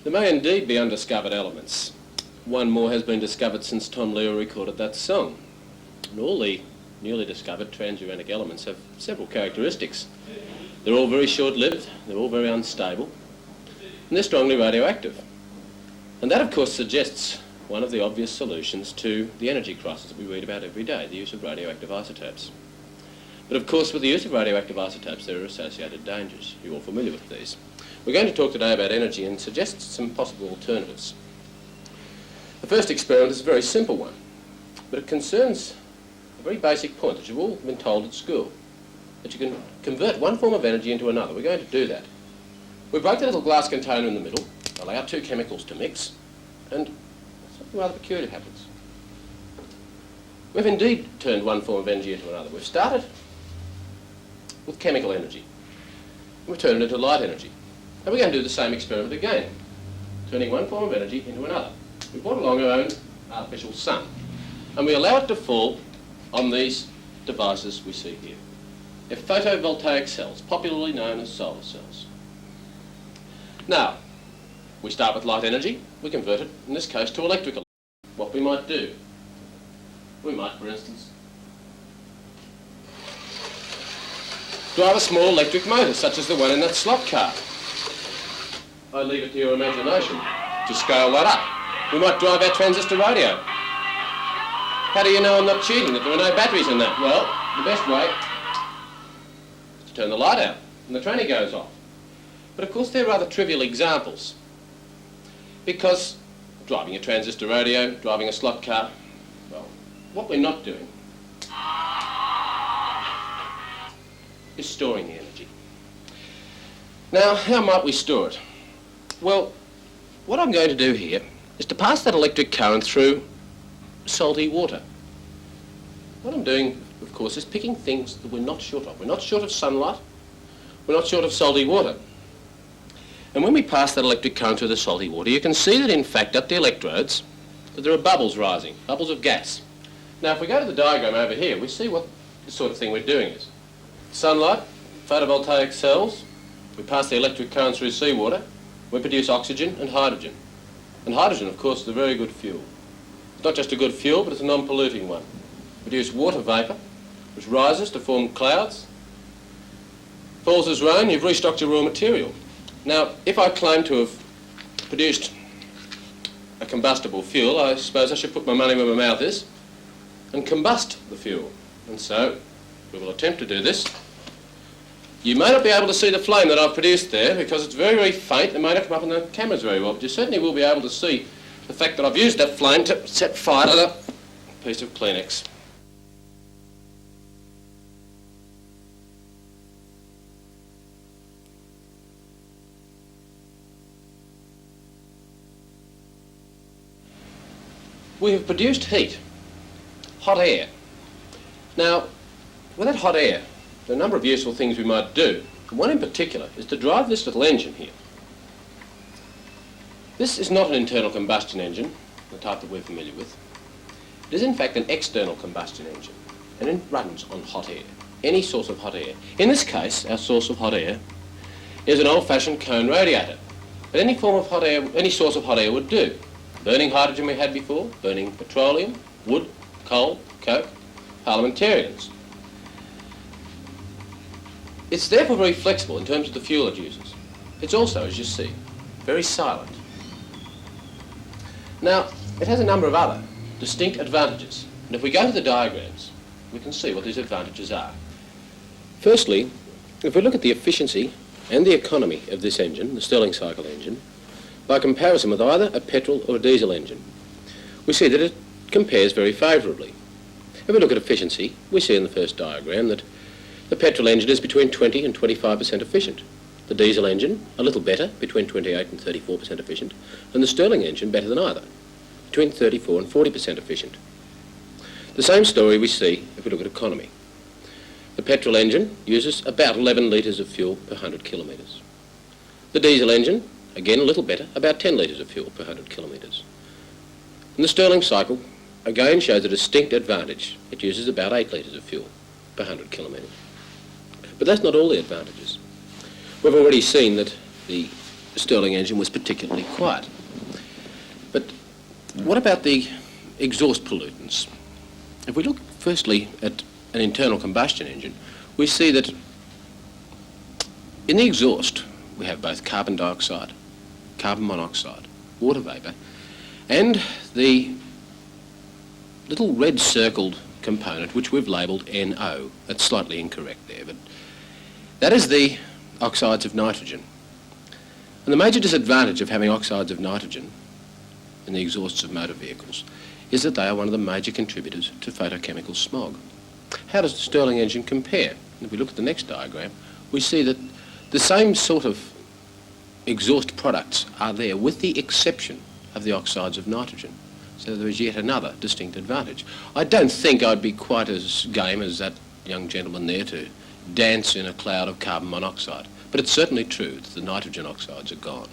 There may indeed be undiscovered elements. One more has been discovered since Tom Lehrer recorded that song. And all the newly discovered transuranic elements have several characteristics. They're all very short-lived, they're all very unstable, and they're strongly radioactive. And that, of course, suggests one of the obvious solutions to the energy crisis that we read about every day, the use of radioactive isotopes. But, of course, with the use of radioactive isotopes, there are associated dangers. You're all familiar with these. We're going to talk today about energy and suggest some possible alternatives. The first experiment is a very simple one, but it concerns a very basic point that you've all been told at school, that you can convert one form of energy into another. We're going to do that. We break the little glass container in the middle, allow two chemicals to mix, and something rather peculiar happens. We've indeed turned one form of energy into another. We've started with chemical energy, and we've turned it into light energy. And we're going to do the same experiment again, turning one form of energy into another. We brought along our own artificial sun, and we allow it to fall on these devices we see here. They're photovoltaic cells, popularly known as solar cells. Now, we start with light energy, we convert it, in this case, to electrical. What we might do, we might, for instance, drive a small electric motor, such as the one in that slot car. I leave it to your imagination to scale that up. We might drive our transistor radio. How do you know I'm not cheating, that there are no batteries in that? Well, the best way is to turn the light out and the tranny goes off. But of course they're rather trivial examples, because driving a transistor radio, driving a slot car, well, what we're not doing is storing the energy. Now, how might we store it? Well, what I'm going to do here is to pass that electric current through salty water. What I'm doing, of course, is picking things that we're not short of. We're not short of sunlight, we're not short of salty water. And when we pass that electric current through the salty water, you can see that, in fact, at the electrodes, that there are bubbles rising, bubbles of gas. Now, if we go to the diagram over here, we see what the sort of thing we're doing is. Sunlight, photovoltaic cells, we pass the electric current through seawater, we produce oxygen and hydrogen. And hydrogen, of course, is a very good fuel. It's not just a good fuel, but it's a non-polluting one. We produce water vapour, which rises to form clouds, falls as rain, you've restocked your raw material. Now, if I claim to have produced a combustible fuel, I suppose I should put my money where my mouth is and combust the fuel. And so, we will attempt to do this. You may not be able to see the flame that I've produced there because it's very, very faint. It may not come up on the cameras very well, but you certainly will be able to see the fact that I've used that flame to set fire to the piece of Kleenex. We have produced heat, hot air. Now, with that hot air, there are a number of useful things we might do. One in particular is to drive this little engine here. This is not an internal combustion engine, the type that we're familiar with. It is in fact an external combustion engine, and it runs on hot air, any source of hot air. In this case, our source of hot air is an old-fashioned cone radiator. But any form of hot air, any source of hot air would do. Burning hydrogen we had before, burning petroleum, wood, coal, coke, parliamentarians. It's therefore very flexible in terms of the fuel it uses. It's also, as you see, very silent. Now, it has a number of other distinct advantages. And if we go to the diagrams, we can see what these advantages are. Firstly, if we look at the efficiency and the economy of this engine, the Stirling cycle engine, by comparison with either a petrol or a diesel engine, we see that it compares very favourably. If we look at efficiency, we see in the first diagram that the petrol engine is between 20 and 25% efficient. The diesel engine, a little better, between 28 and 34% efficient, and the Stirling engine better than either, between 34 and 40% efficient. The same story we see if we look at economy. The petrol engine uses about 11 litres of fuel per 100 kilometres. The diesel engine, again a little better, about 10 litres of fuel per 100 kilometres. And the Stirling cycle again shows a distinct advantage. It uses about 8 litres of fuel per 100 kilometres. But that's not all the advantages. We've already seen that the Stirling engine was particularly quiet. But what about the exhaust pollutants? If we look firstly at an internal combustion engine, we see that in the exhaust we have both carbon dioxide, carbon monoxide, water vapour, and the little red circled component which we've labelled NO. That's slightly incorrect there, but that is the oxides of nitrogen. And the major disadvantage of having oxides of nitrogen in the exhausts of motor vehicles is that they are one of the major contributors to photochemical smog. How does the Stirling engine compare? If we look at the next diagram, we see that the same sort of exhaust products are there with the exception of the oxides of nitrogen. So there is yet another distinct advantage. I don't think I'd be quite as game as that young gentleman there to dance in a cloud of carbon monoxide, but it's certainly true that the nitrogen oxides are gone.